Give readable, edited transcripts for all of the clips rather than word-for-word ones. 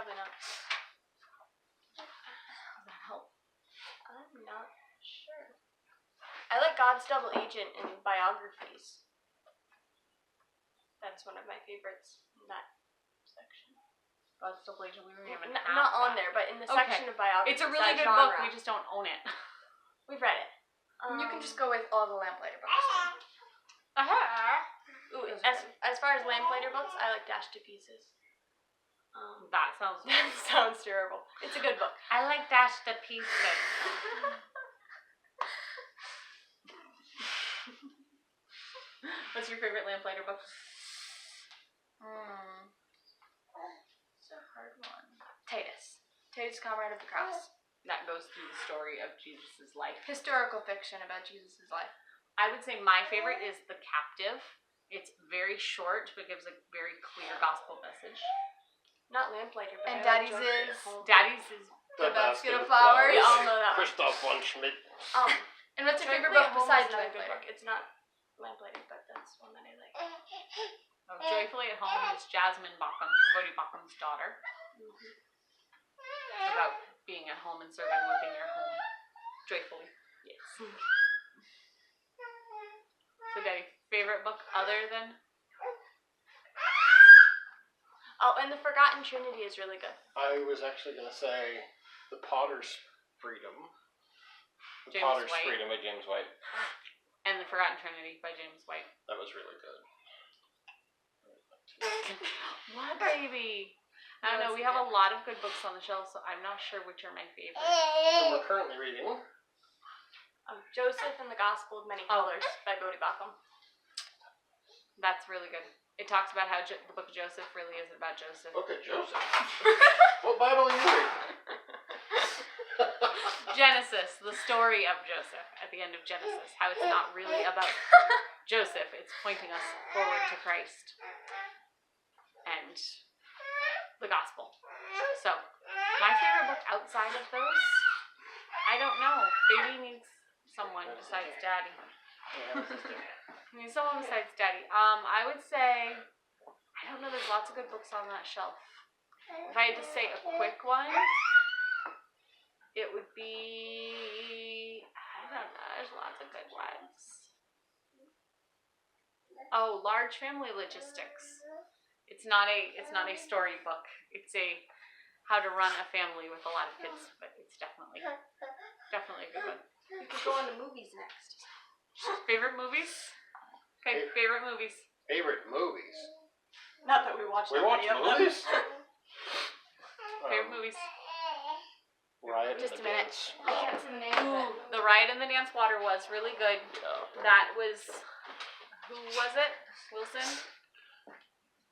Probably not. Does that help? I'm not sure. I like God's Double Agent in biographies. That's one of my favorites in that section. God's Double Agent, we don't even not on there, but in the section of biographies. It's a really good book, we just don't own it. We've read it. You can just go with all the Lamplighter books. Ooh, as far as Lamplighter books, I like Dashed to Pieces. That sounds terrible. It's a good book. I like Dashed to Pieces. What's your favorite Lamplighter book? It's a hard one. Titus, Comrade of the Cross. That goes through the story of Jesus' life. Historical fiction about Jesus' life. I would say my favorite is The Captive. It's very short, but gives a very clear gospel message. Not Lamplighter, but and Daddy's is The Basket of Flowers. We all know that one. Christoph von Schmidt. And what's your favorite book besides Lamplighter? It's not Lamplighter, but that's one that I like. Joyfully at Home is Jasmine Bauckham, Bodhi Baucham's daughter. It's about being at home and serving within your home joyfully. Yes. So, Daddy, favorite book other than? Oh, and The Forgotten Trinity is really good. I was actually going to say The Potter's Freedom. James Potter's White. Freedom by James White. And The Forgotten Trinity by James White. That was really good. What, baby? I don't know. We have a lot of good books on the shelf, so I'm not sure which are my favorite. And we're currently reading Joseph and the Gospel of Many Colors by Bodhi Baucham. That's really good. It talks about how the book of Joseph really isn't about Joseph. Okay, Joseph. What Bible are you reading? Genesis, the story of Joseph at the end of Genesis. How it's not really about Joseph. It's pointing us forward to Christ. And the gospel. So, my favorite book outside of those, I don't know. Baby needs someone besides Daddy. Needs someone besides Daddy. I would say, I don't know, there's lots of good books on that shelf. If I had to say a quick one, it would be, I don't know, there's lots of good ones. Oh, Large Family Logistics. It's not a storybook. It's a how to run a family with a lot of kids, but it's definitely a good one. We could go on to movies next. Favorite movies? Okay, favorite movies. Favorite movies? Not that we watched. We watch movies? Favorite movies. Riot Just in a the minute. Dance. I can't see the name of it. The Riot in the Dance Water was really good. That was, who was it? Wilson?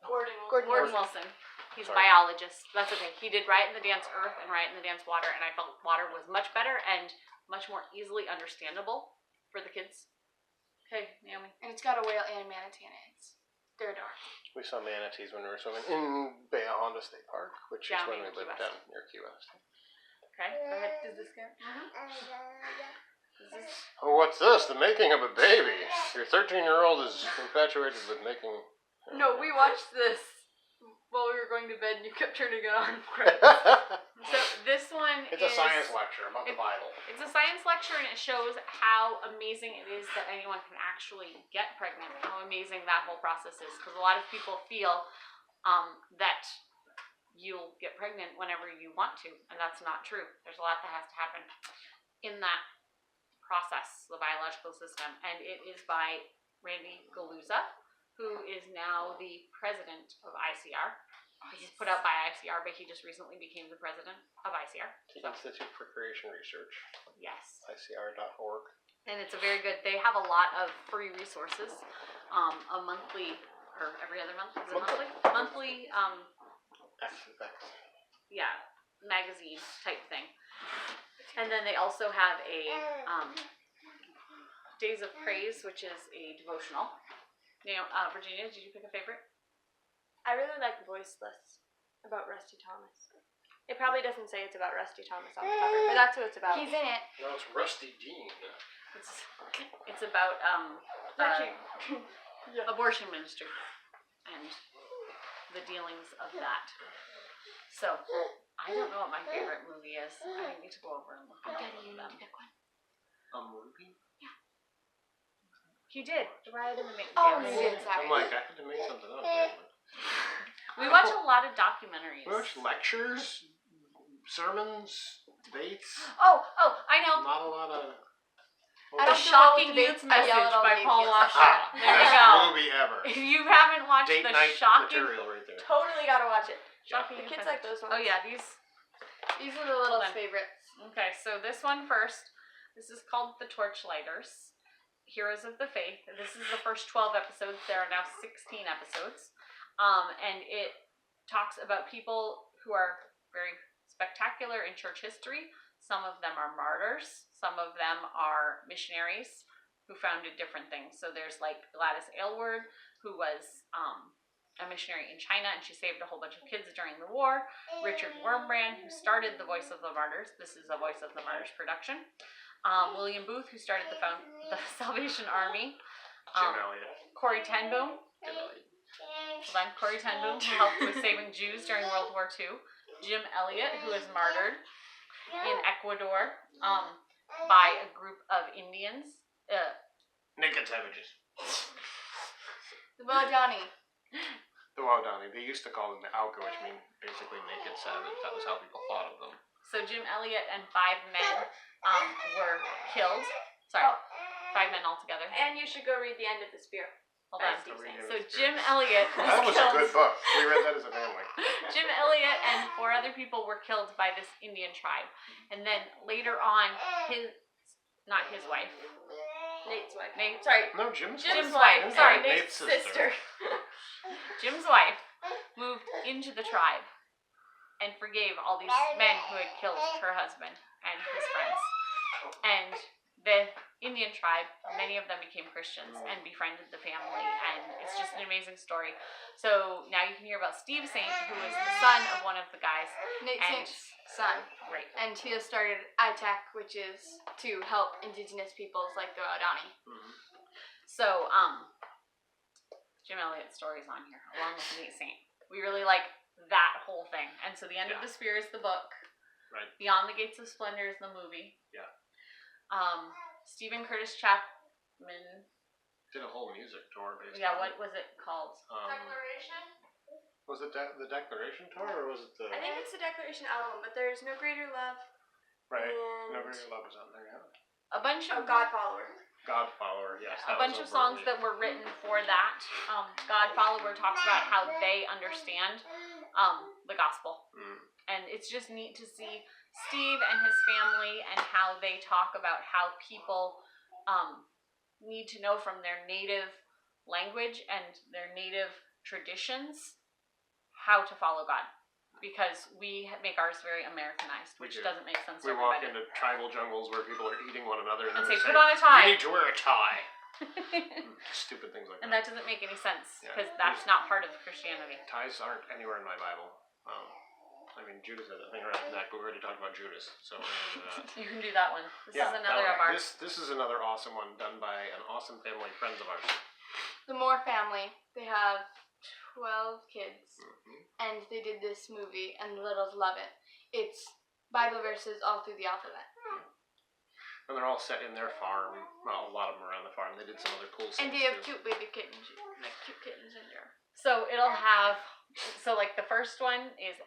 Gordon Wilson. He's a biologist. That's okay. He did Riot in the Dance Earth and Riot in the Dance Water, and I felt water was much better and much more easily understandable for the kids. Okay, Naomi. And it's got a whale and a manatee in it. They're adorable. We saw manatees when we were swimming in Bay Honda State Park, which is when we lived down near Key West. Okay, go ahead. Does this count? Oh, what's this? The making of a baby. Your 13-year-old is infatuated with making... No, we watched this while we were going to bed and you kept turning it on. So this one It's a science lecture about the Bible. It's a science lecture, and it shows how amazing it is that anyone can actually get pregnant, how amazing that whole process is. Because a lot of people feel that you'll get pregnant whenever you want to, and that's not true. There's a lot that has to happen in that process, the biological system, and it is by Randy Galuza, who is now the president of ICR. This is put out by ICR, but he just recently became the president of ICR. The Institute for Creation Research. Yes. ICR.org. And it's a very good, they have a lot of free resources. A monthly, or every other month, is it monthly? Monthly, yeah, magazine type thing. And then they also have a Days of Praise, which is a devotional. Now, Virginia, did you pick a favorite? I really like Voiceless about Rusty Thomas. It probably doesn't say it's about Rusty Thomas on the cover, but that's what it's about. He's in it. No, it's Rusty Dean. It's about abortion ministry and the dealings of that. So, I don't know what my favorite movie is. I need to go over and look at all of them. Pick one. A movie? He did. Raya didn't make Oh, yeah, he did. Sorry. I'm like, I had to make something up. Didn't I? We watch a lot of documentaries. We watch lectures, sermons, debates. Oh, I know. Not a lot of. I The don't do Shocking well with Youth debates. I yell Message at all by the Paul atheists. Washer. There you Best go. movie ever. If you haven't watched Date the night Shocking material right there. Totally gotta watch it. Shocking The Youth kids Message. like those ones. Oh yeah, these. These are the little Hold on. favorites. Okay, so this one first. This is called The Torchlighters, Heroes of the Faith. This is the first 12 episodes. There are now 16 episodes. And it talks about people who are very spectacular in church history. Some of them are martyrs. Some of them are missionaries who founded different things. So there's like Gladys Aylward, who was a missionary in China, and she saved a whole bunch of kids during the war. Richard Wurmbrand, who started the Voice of the Martyrs. This is a Voice of the Martyrs production. William Booth, who started the Salvation Army. Jim Elliot. Corrie Ten Boom. Corrie Ten Boom, who helped with saving Jews during World War II. Jim Elliot, who was martyred in Ecuador by a group of Indians. Naked savages. The Bodani. The Waodani. They used to call them the Auca, which mean basically naked savage. That was how people thought of them. So Jim Elliot and 5 men were killed. Sorry, 5 men altogether. And you should go read The End of the Spear. Hold on. Steve Saint. So Jim Elliot was That was killed. a good book. We read that as a family. Jim Elliot and 4 other people were killed by this Indian tribe. And then later on, not his wife. Nate's wife. Sorry, No, Jim's Jim's wife. wife. Sorry, Nate's sister. Jim's wife moved into the tribe and forgave all these men who had killed her husband and his friends. And the Indian tribe, many of them became Christians and befriended the family, and it's just an amazing story. So now you can hear about Steve Saint, who is the son of one of the guys. Nate And- Saint's son. Right. And he has started ITAC, which is to help indigenous peoples like the Waodani. So, Jim Elliot's story's on here, along with Nate Saint. We really like that whole thing. And so The End of the Spear is the book. Right. Beyond the Gates of Splendor is the movie. Yeah. Stephen Curtis Chapman. Did a whole music tour based Yeah, on what was it called? Declaration? Was it the Declaration tour or was it the... I think it's the Declaration album, but there's No Greater Love. Right. And... No Greater Love was on there, yeah. A bunch of God Follower. God Follower, yes. a bunch of songs that were written for that. God Follower talks about how they understand the gospel. And it's just neat to see Steve and his family and how they talk about how people need to know from their native language and their native traditions how to follow God. Because we make ours very Americanized, which doesn't make sense to We walk everybody. into tribal jungles where people are eating one another And they say, put on a tie. You need to wear a tie. Stupid things like And that. that doesn't make any sense, Yeah. because that's not part of Christianity. Ties aren't anywhere in my Bible. I mean, Judas has a thing around his neck, but we already talked about Judas, so we're gonna do that. You can do that one. This is that another one. of ours. This is another awesome one done by an awesome family, friends of ours. The Moore family. They have 12 kids. And they did this movie, and the littles love it. It's Bible verses all through the alphabet. And they're all set in their farm. Well, a lot of them around the farm. They did some other cool scenes. And they have too. cute baby kittens. Like cute kittens in there. So it'll have, like the first one is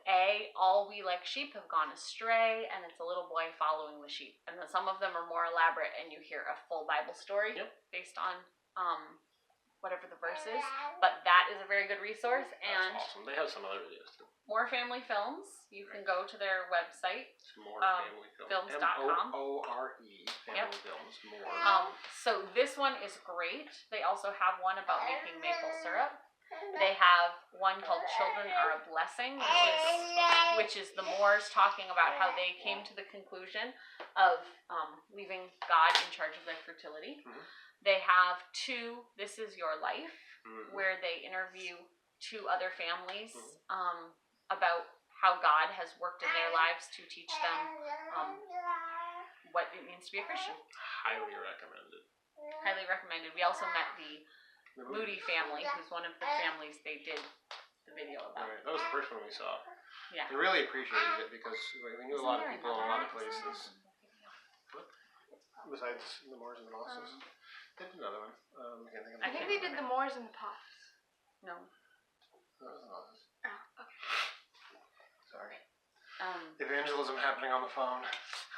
all we like sheep have gone astray, and it's a little boy following the sheep. And then some of them are more elaborate, and you hear a full Bible story based on whatever the verse is. But that is a very good resource. And That's awesome. They have some other videos too. More Family Films, you can go to their website. It's more family films. films.com. MOORE family films. More. So this one is great. They also have one about making maple syrup. They have one called Children Are a Blessing, which is the Moors talking about how they came to the conclusion of leaving God in charge of their fertility. They have 2 This Is Your Life, where they interview 2 other families about how God has worked in their lives to teach them what it means to be a Christian. Highly recommended. Highly recommended. We also met the Moody family, who's one of the families they did the video about. Right. That was the first one we saw. Yeah. and really appreciated it because we knew a lot of people in a lot of places. What? Besides the Moors and the Mosses? They did another one. I can't think of I think they did the Moors and the Pops. No. That was the Mosses. Oh, okay. Sorry. Evangelism happening on the phone.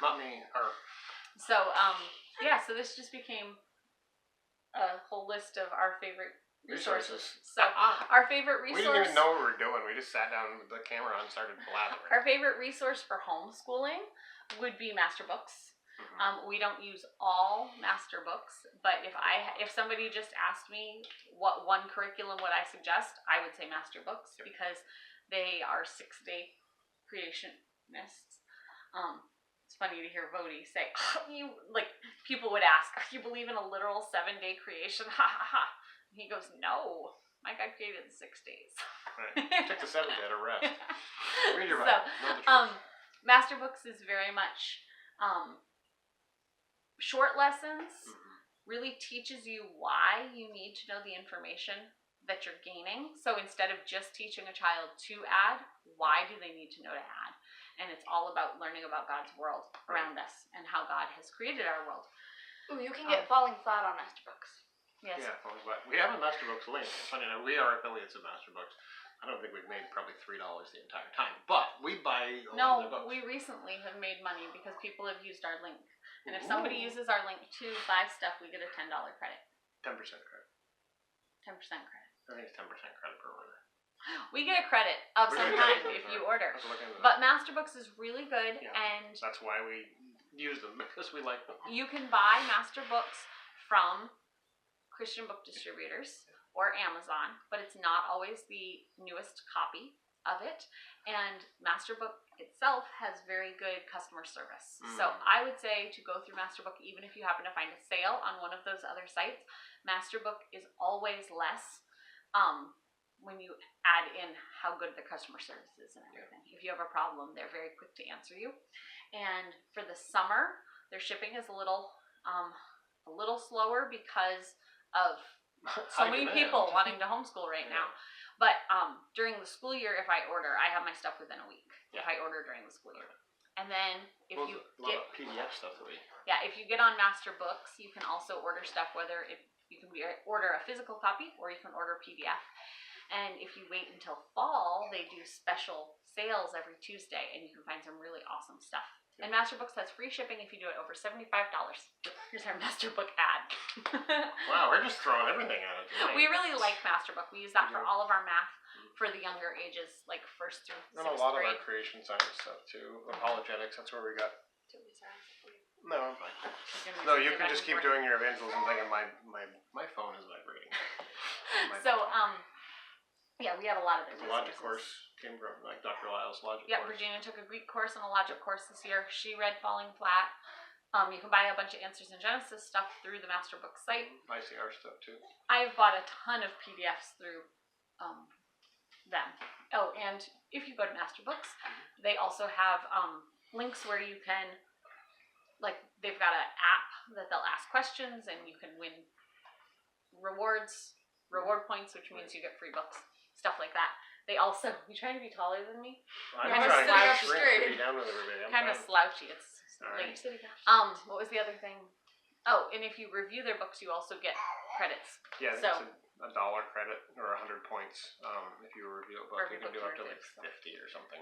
Not me. Her. So, so this just became a whole list of our favorite resources. So, our favorite resource... We didn't even know what we were doing. We just sat down with the camera on and started blathering. Our favorite resource for homeschooling would be master books. We don't use all master books, but if somebody just asked me what one curriculum would I suggest, I would say master books because they are 6-day creationists. It's funny to hear Vody say, people would ask, you believe in a literal 7-day creation? Ha ha ha. And he goes, no, my God created in 6 days. Right. Took the 7th day to rest. Read your So, Bible. Know the truth. master books is very much short lessons. Really teaches you why you need to know the information that you're gaining. So instead of just teaching a child to add, why do they need to know to add? And it's all about learning about God's world around us and how God has created our world. Ooh, you can get falling flat on master books. Yes. Yeah, we have a master books link. It's funny enough, we are affiliates of master books. I don't think we've made probably $3 the entire time, but we buy a lot of their books. We recently have made money because people have used our link. And if somebody uses our link to buy stuff, we get a $10 credit. 10% credit. 10% credit. I think it's 10% credit per order. We get a credit of some kind if you order. But Masterbooks is really good, and that's why we use them, because we like them. you can buy Masterbooks from Christian book distributors or Amazon, but it's not always the newest copy of it. And Masterbook itself has very good customer service. So I would say to go through Masterbook, even if you happen to find a sale on one of those other sites, Masterbook is always less when you add in how good the customer service is and everything. If you have a problem, they're very quick to answer you. And for the summer, their shipping is a little slower because of so many people wanting to homeschool right now. But during the school year, if I order, I have my stuff within a week. If I order during the school year, and then if you get a lot of PDF stuff that we if you get on Masterbooks, you can also order stuff. You can order a physical copy or you can order PDF. And if you wait until fall, they do special sales every Tuesday, and you can find some really awesome stuff. And Masterbooks has free shipping if you do it over $75. Here's our Masterbook ad. Wow, we're just throwing everything at it tonight. We really like Masterbook. We use that for all of our math for the younger ages, like 1st through 6th grade. And a lot of our creation science stuff too. Apologetics, that's where we got. No, I'm fine. No, you can just keep doing your evangelism thing, and my phone is vibrating. We have a lot of their The logic course came from Dr. Lyle's logic course. Virginia took a Greek course and a logic course this year. She read Falling Flat. You can buy a bunch of Answers in Genesis stuff through the Masterbook site. I see our stuff too. I've bought a ton of PDFs through them. Oh, and if you go to Masterbooks, they also have links where you can, they've got an app that they'll ask questions and you can win reward points, which means you get free books, stuff like that. They also, you trying to be taller than me? I'm Kind of trying to slouchy. shrink to be down with everybody. Kind of slouchy. It's Alright. late. What was the other thing? Oh, and if you review their books, you also get credits. Yeah, I think it's $1 credit or 100 points. If you review a book, you can do up to 50 or something.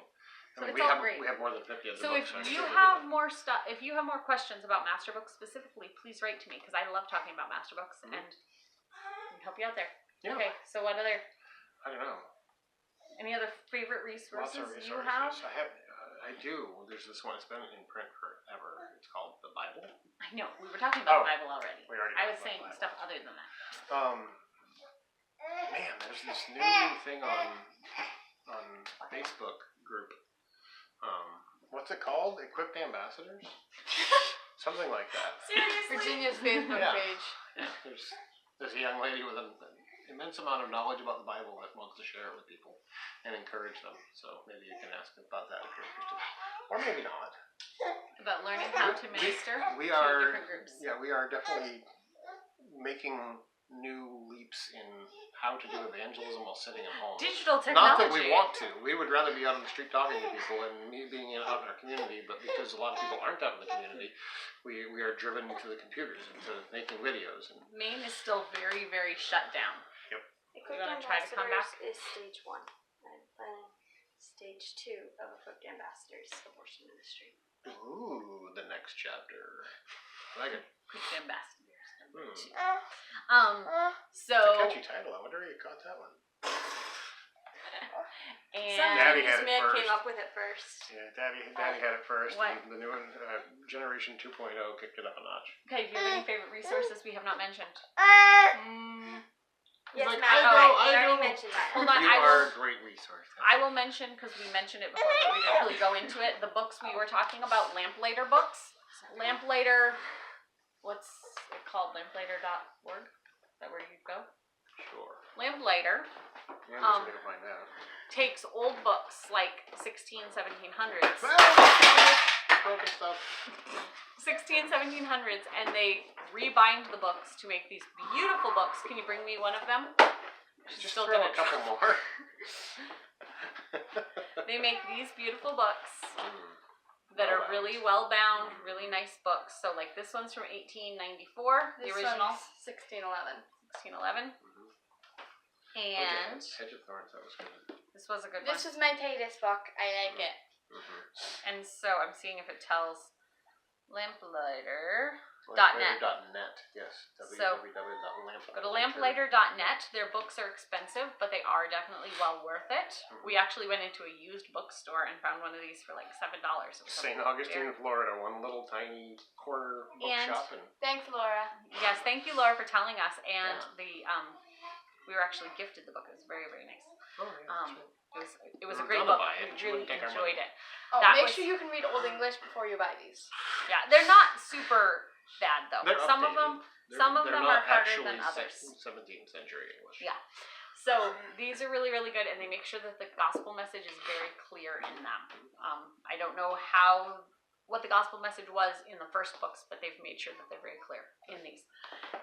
So it's all great. We have more than 50 of the So books. if you have more stuff, if you have more questions about Masterbooks specifically, please write to me because I love talking about Masterbooks and I can help you out there. Yeah. Okay, so what other? I don't know. Any other favorite resources, Lots of resources. you have? I do. There's this one. It's been in print forever. It's called the Bible. I know. We were talking about the Bible already. We already. I was saying stuff other than that. Man, there's this new thing on Facebook group. What's it called? Equipped Ambassadors? Something like that. Seriously? Virginia's Facebook page. Yeah. There's a young lady with an immense amount of knowledge about the Bible that wants to share it with people and encourage them. So maybe you can ask about that if you're interested. Or maybe not. About learning how to minister We to are different groups. Yeah, we are definitely making new leaps in how to do evangelism while sitting at home. Digital Not technology. that we want to. We would rather be out on the street talking to people and me being out in our community, but because a lot of people aren't out in the community, we are driven to the computers and to making videos. And Maine is still very, very shut down. Equipped You wanna try to come ambassadors back? is stage 1. I'm planning stage 2 of equipped ambassadors abortion ministry. ooh, the next chapter. I like it. Quick ambassadors. It's So a catchy title. I wonder where you caught that one. and Some Daddy Chinese had it man first. came up with it first. Yeah, Daddy had it first. What? And the new one, Generation 2.0 kicked it up a notch. okay, do you have any favorite resources we have not mentioned? Yes, Like, Matt, I right. know. You already mentioned that. Hold on, You I are will a great resource. I will mention, because we mentioned it before, but we didn't really go into it, the books we were talking about, Lamplighter books. Lamplighter, what's it called? Lamplighter.org? Is that where you go? Sure. Lamplighter Yeah, I'm going to find out. takes old books like 1700s, Broken stuff. 1700s, and they rebind the books to make these beautiful books. Can you bring me one of them? Just still throw gonna a couple more. They make these beautiful books that are really well bound, really nice books. So like this one's from 1894, the This original, one's 1611. 1611. And Hedge of Thorns, that was good. this was a good This one. is my Titus book. I like it. And so I'm seeing if it tells Lamplighter. Lamplighter.net, yes. So, www.lamplighter. Go to lamplighter.net. Their books are expensive, but they are definitely well worth it. We actually went into a used bookstore and found one of these for like $7. St. Augustine, Florida, one little tiny corner bookshop. And Thanks, Laura. Yes, thank you, Laura, for telling us. And we were actually gifted the book. It was very, very nice. oh, yeah, that's right. It was We a were great gonna book. buy it. We She really wouldn't take our enjoyed money. it. Oh, That make was- sure you can read Old English before you buy these. Yeah, they're not super bad though. They're Some of updated. them, some of They're them not are harder actually than others. 17th century English. Yeah. So these are really, really good, and they make sure that the gospel message is very clear in them. I don't know what the gospel message was in the first books, but they've made sure that they're very clear in these.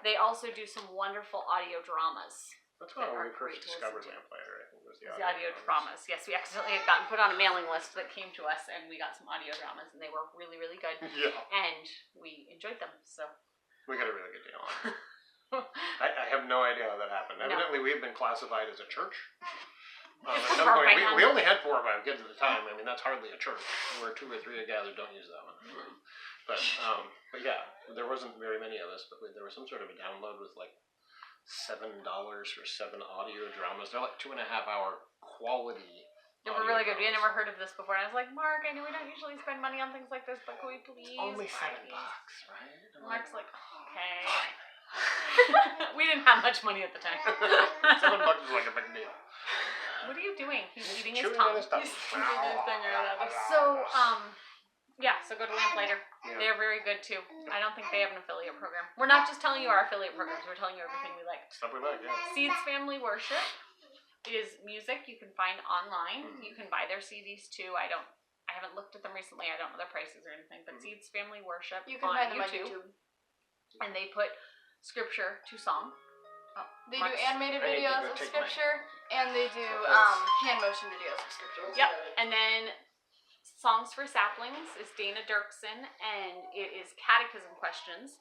They also do some wonderful audio dramas. That's when That we are first great to discovered listen to. Lamplighter, I think, was the The audio dramas. Yes, we accidentally had gotten put on a mailing list that came to us, and we got some audio dramas, and they were really, really good, Yeah, and we enjoyed them. So we got a really good deal on it. I have no idea how that happened. No. Evidently, we've been classified as a church. At For some point, band. we only had 4 or 5 kids at the time. I mean, that's hardly a church. Where 2 or 3 are gathered, don't use that one. But yeah, there wasn't very many of us. But there was some sort of a download with like $7 for 7 audio dramas. They're like 2.5 hour quality. they were really good. We had never heard of this before, and I was like, Mark, I know we don't usually spend money on things like this, but can we please? Only buy $7, these?" right? I'm Mark's like, okay. fine. We didn't have much money at the time. $7 is like a big deal. What are you doing? He's eating his Chewing tongue. on his tongue. So, so go to Lamplighter. Yeah. They're very good too. I don't think they have an affiliate program. We're not just telling you our affiliate programs, we're telling you everything we like. Stuff we like, yeah. Seeds Family Worship is music you can find online. You can buy their CDs too. I haven't looked at them recently. I don't know their prices or anything, but Seeds Family Worship You can on find them on YouTube. YouTube. And they put scripture to song. They do animated I need to videos go of take scripture, and they do hand motion videos of scripture. Yep. And then Songs for Saplings is Dana Dirksen, and it is catechism questions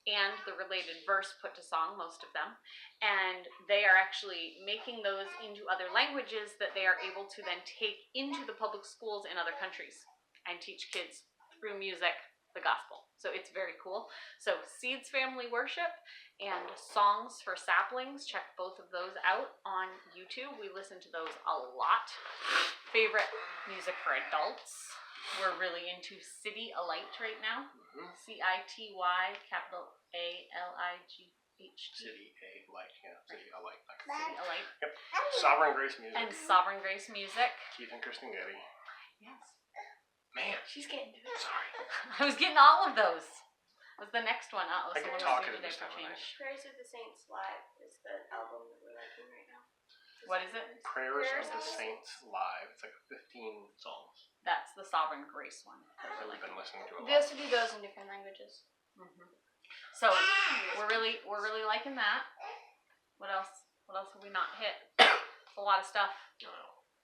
and the related verse put to song, most of them. And they are actually making those into other languages that they are able to then take into the public schools in other countries and teach kids through music the gospel. So it's very cool. So Seeds Family Worship and Songs for Saplings, check both of those out on YouTube. We listen to those a lot. Favorite music for adults. We're really into City Alight right now. CITY capital ALIGHT. City A Light, yeah. City A Light. City Alight. Yep. Sovereign Grace Music. And Sovereign Grace Music. Keith and Kristen Getty. Yes. Man, She's getting to it. sorry. I was getting all of those. Was the next one. I get Someone was talkative muted there this for time of change. Prayers of the Saints Live is the album that we're liking right now. What is it? Prayers of the Saints Live. It's like 15 songs That's the Sovereign Grace one. that we've been listening to a They lot. also do those in different languages. So we're really liking that. What else? What else have we not hit? It's a lot of stuff.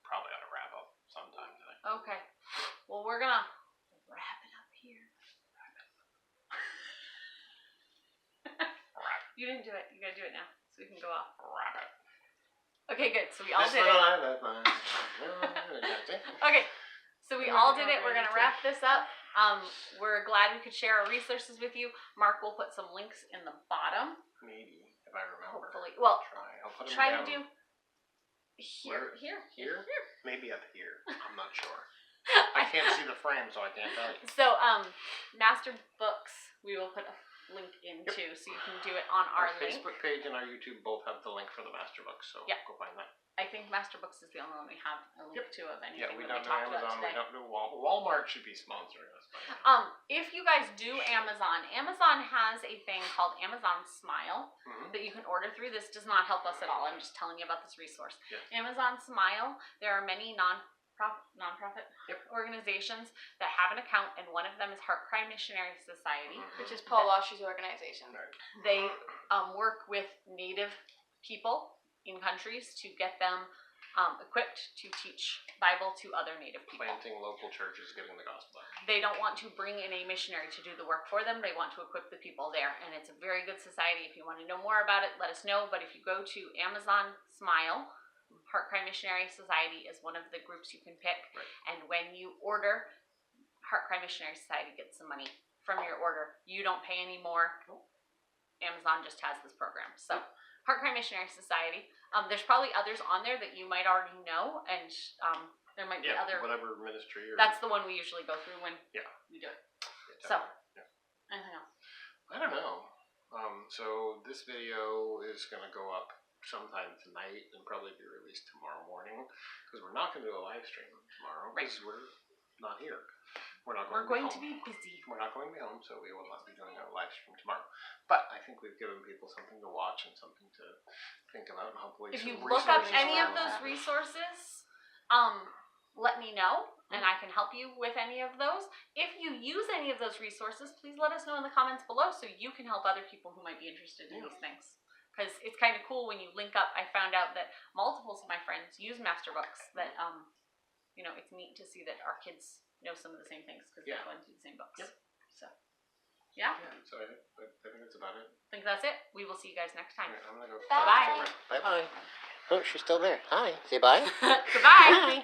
Probably ought to wrap up sometime today. Okay. Well, we're gonna wrap it up here. You didn't do it. You gotta do it now, so we can go off. Wrap it. Okay, good. So we all did it. Okay. So we all did it. We're gonna wrap this up. We're glad we could share our resources with you. Mark will put some links in the bottom. Maybe, if I remember. Hopefully. Well, I'll put them try down. to do here. Here? Maybe up here. I'm not sure. I can't see the frame, so I can't tell you. So, Master Books, we will put a link into, so you can do it on our link. Facebook page and our YouTube both have the link for the Master Books, so go find that. I think Master Books is the only one we have a link to of anything Yeah, we that don't we do talked about Amazon, today. we don't do Walmart should be sponsoring us. If you guys do Amazon has a thing called Amazon Smile that you can order through. This does not help us at all. I'm just telling you about this resource. Yeah. Amazon Smile, there are many nonprofit organizations that have an account, and one of them is Heart Cry Missionary Society, Which is Paul Washer's organization. Right. They work with Native people in countries to get them equipped to teach Bible to other Native people. Planting local churches, getting the gospel out. They don't want to bring in a missionary to do the work for them. They want to equip the people there, and it's a very good society. If you want to know more about it, let us know. But if you go to Amazon Smile, Heart Cry Missionary Society is one of the groups you can pick. Right. And when you order, Heart Cry Missionary Society gets some money from your order. You don't pay any more. Amazon just has this program. So, Heart Cry Missionary Society. There's probably others on there that you might already know, and there might be other. Whatever ministry or. That's the one we usually go through when we do it. So, anything else? I don't know. So this video is going to go up sometime tonight and probably be released tomorrow morning because we're not going to do a live stream tomorrow because we're not here. We're going to be busy. We're not going to be home, so we will not be doing a live stream tomorrow. But I think we've given people something to watch and something to think about, and hopefully if you some look up resources any of around those that. resources, let me know, and I can help you with any of those. If you use any of those resources, please let us know in the comments below so you can help other people who might be interested in these things. Because it's kind of cool when you link up. I found out that multiples of my friends use Master Books. That it's neat to see that our kids know some of the same things because they're going through the same books. Yep. So, yeah. So I think that's about it. I think that's it. We will see you guys next time. All right, I'm gonna go. Bye. Bye bye. Oh, she's still there. Hi. Say bye. Goodbye. Bye.